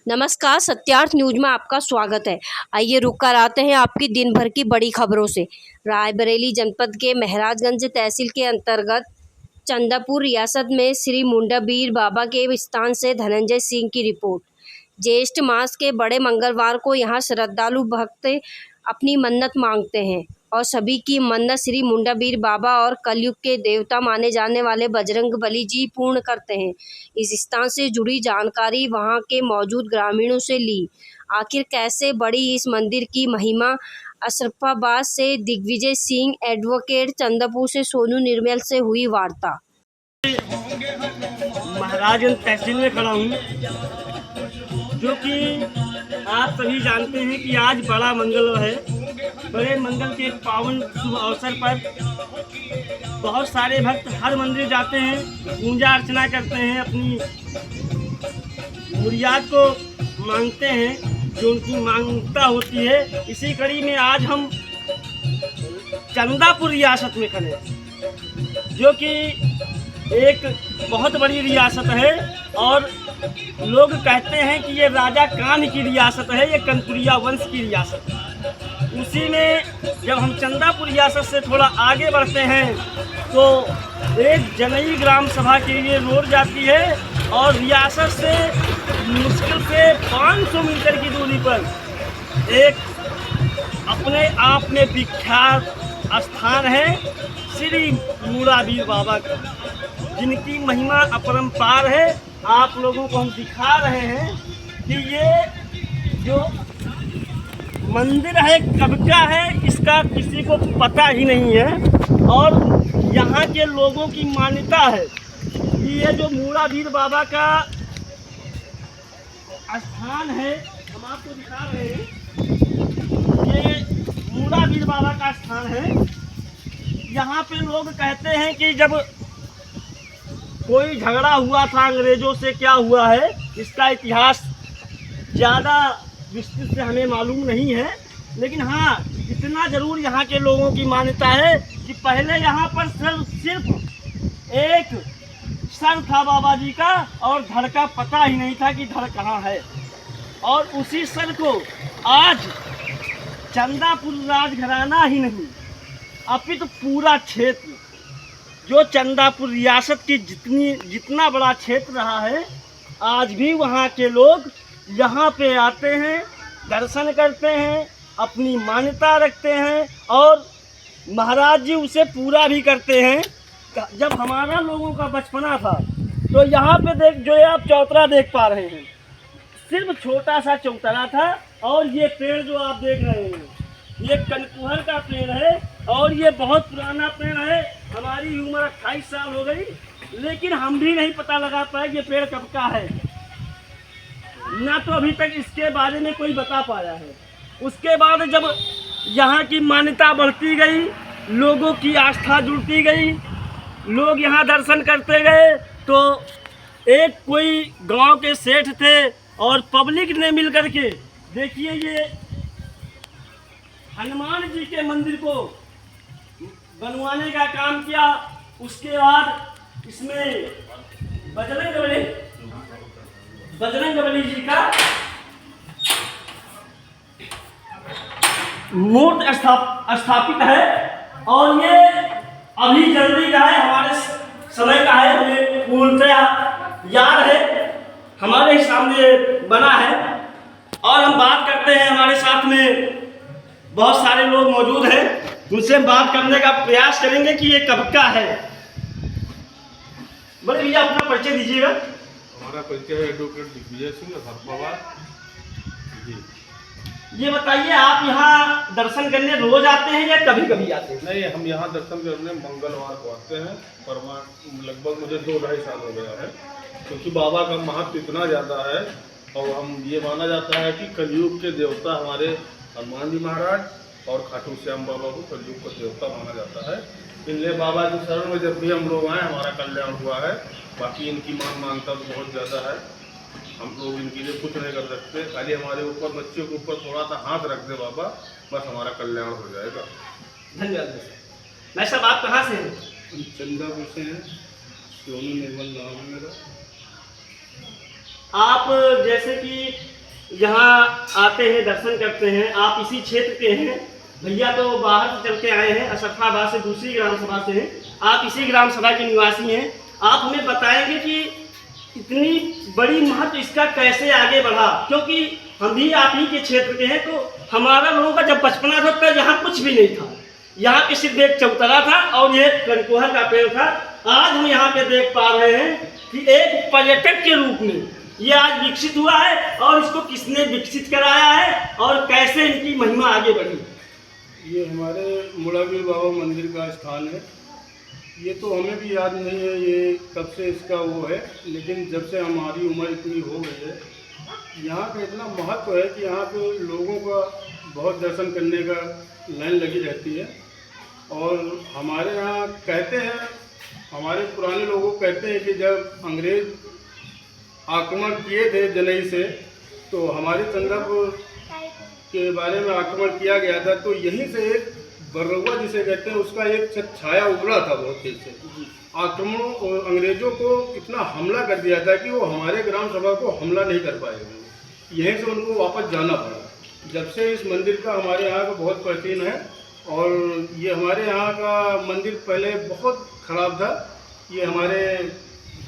नमस्कार, सत्यार्थ न्यूज में आपका स्वागत है। आइए रुक कर आते हैं आपकी दिन भर की बड़ी खबरों से। रायबरेली जनपद के महाराजगंज तहसील के अंतर्गत चंदापुर रियासत में श्री मुंडाबीर बाबा के स्थान से धनंजय सिंह की रिपोर्ट। ज्येष्ठ मास के बड़े मंगलवार को यहाँ श्रद्धालु भक्त अपनी मन्नत मांगते हैं और सभी की मन्नत श्री मुंडाबीर बाबा और कलयुग के देवता माने जाने वाले बजरंगबली जी पूर्ण करते हैं। इस स्थान से जुड़ी जानकारी वहां के मौजूद ग्रामीणों से ली। आखिर कैसे बढ़ी इस मंदिर की महिमा? अशरफाबाद से दिग्विजय सिंह, एडवोकेट, चंदापुर से सोनू निर्मल से हुई वार्ता। महाराजगंज तहसील में खड़ा हूँ, जो कि आप सभी जानते हैं कि आज बड़ा मंगलवार है। बड़े मंगल के पावन शुभ अवसर पर बहुत सारे भक्त हर मंदिर जाते हैं, पूजा अर्चना करते हैं, अपनी मुराद को मांगते हैं जो उनकी मांगता होती है। इसी कड़ी में आज हम चंदापुर रियासत में खड़े हैं, जो कि एक बहुत बड़ी रियासत है और लोग कहते हैं कि ये राजा कान्ह की रियासत है, ये कंतुरिया वंश की रियासत है। उसी में जब हम चंदापुर रियासत से थोड़ा आगे बढ़ते हैं तो एक जनई ग्राम सभा के लिए रोड जाती है और रियासत से मुश्किल से 500 मीटर की दूरी पर एक अपने आप में विख्यात स्थान है श्री मुंडाबीर बाबा का, जिनकी महिमा अपरंपार है। आप लोगों को हम दिखा रहे हैं कि ये जो मंदिर है कब का है, इसका किसी को पता ही नहीं है। और यहाँ के लोगों की मान्यता है कि ये जो मुंडाबीर बाबा का स्थान है, हम आपको दिखा रहे हैं, ये मुंडाबीर बाबा का स्थान है। यहाँ पे लोग कहते हैं कि जब कोई झगड़ा हुआ था अंग्रेजों से, क्या हुआ है इसका इतिहास ज़्यादा विस्तृत से हमें मालूम नहीं है, लेकिन हाँ इतना ज़रूर यहाँ के लोगों की मान्यता है कि पहले यहाँ पर सिर्फ एक सर था बाबा जी का और धड़ का पता ही नहीं था कि धड़ कहाँ है। और उसी सर को आज चंदापुर राजघराना ही नहीं अपितु पूरा क्षेत्र, जो चंदापुर रियासत की जितना बड़ा क्षेत्र रहा है, आज भी वहाँ के लोग यहाँ पे आते हैं, दर्शन करते हैं, अपनी मान्यता रखते हैं और महाराज जी उसे पूरा भी करते हैं। जब हमारा लोगों का बचपना था तो यहाँ पे जो ये आप चौतरा देख पा रहे हैं, सिर्फ छोटा सा चौतरा था। और ये पेड़ जो आप देख रहे हैं, ये कनकुहर का पेड़ है और ये बहुत पुराना पेड़ है। हमारी उम्र 28 साल हो गई, लेकिन हम भी नहीं पता लगा पाए ये पेड़ कब का है, ना तो अभी तक इसके बारे में कोई बता पाया है। उसके बाद जब यहाँ की मान्यता बढ़ती गई, लोगों की आस्था जुड़ती गई, लोग यहाँ दर्शन करते गए, तो एक कोई गांव के सेठ थे और पब्लिक ने मिल करके, देखिए ये हनुमान जी के मंदिर को बनवाने का काम किया। उसके बाद इसमें बजरंगबली जी का मूर्ति स्थापित है और ये अभी जल्दी का है, हमारे समय का है, हमें पूर्णतः याद है, हमारे सामने बना है। और हम बात करते हैं, हमारे साथ में बहुत सारे लोग मौजूद हैं, उनसे हम बात करने का प्रयास करेंगे कि ये कब का है। बड़े भैया अपना परिचय दीजिएगा। हमारा परिचय है एडवोकेट दिग्विजय सिंह, अशरफाबाद जी। ये बताइए, आप यहाँ दर्शन करने रोज आते हैं या कभी कभी आते हैं? नहीं, हम यहाँ दर्शन करने मंगलवार को आते हैं। लगभग मुझे 2-2.5 साल हो गया है, क्योंकि बाबा का महत्व इतना ज़्यादा है। और हम ये माना जाता है कि कलयुग के देवता हमारे हनुमान जी महाराज और खाटू श्याम बाबा को कलयुग का देवता माना जाता है। इसलिए बाबा के शरण में जब भी हम लोग आए, हमारा कल्याण हुआ है। बाकी इनकी मानता तो बहुत ज़्यादा है, हम लोग इनके लिए कुछ नहीं कर सकते। खाली हमारे ऊपर, बच्चों के ऊपर थोड़ा सा हाथ रख दे बाबा, बस हमारा कल्याण हो जाएगा। धन्यवाद। मैं सब आप कहाँ से हैं? चंदापुर से हैं, सोनू निर्मल नाम है मेरा। आप जैसे कि यहाँ आते हैं, दर्शन करते हैं। आप इसी क्षेत्र के हैं, भैया तो बाहर से चल के आए हैं, असफाबाद से, दूसरी ग्राम सभा से हैं। आप इसी ग्राम सभा के निवासी हैं। आप हमें बताएंगे कि इतनी बड़ी महत्व इसका कैसे आगे बढ़ा, क्योंकि हम भी आप ही के क्षेत्र के हैं। तो हमारा लोगों का जब बचपना था तब यहाँ कुछ भी नहीं था, यहाँ पे सिर्फ एक चौतरा था और ये कनकोहर का पेड़ था। आज हम यहाँ पे देख पा रहे हैं कि एक पर्यटक के रूप में ये आज विकसित हुआ है, और इसको किसने विकसित कराया है और कैसे इनकी महिमा आगे बढ़ी। ये हमारे मुड़ावीर बाबा मंदिर का स्थान है। ये तो हमें भी याद नहीं है ये कब से इसका वो है, लेकिन जब से हमारी उम्र इतनी हो गई है, यहाँ का इतना महत्व है कि यहाँ पे लोगों का बहुत दर्शन करने का लाइन लगी रहती है। और हमारे यहाँ कहते हैं, हमारे पुराने लोग कहते हैं कि जब अंग्रेज आक्रमण किए थे जनई से, तो हमारे चंद्रपुर के बारे में आक्रमण किया गया था, तो यहीं से एक बर्रवा जिसे कहते हैं उसका एक छाया उभरा था बहुत तेज से। आक्रमणों और अंग्रेजों को इतना हमला कर दिया था कि वो हमारे ग्राम सभा को हमला नहीं कर पाए, यहीं से उनको वापस जाना पड़ा। जब से इस मंदिर का हमारे यहाँ का बहुत प्राचीन है, और ये हमारे यहाँ का मंदिर पहले बहुत ख़राब था। ये हमारे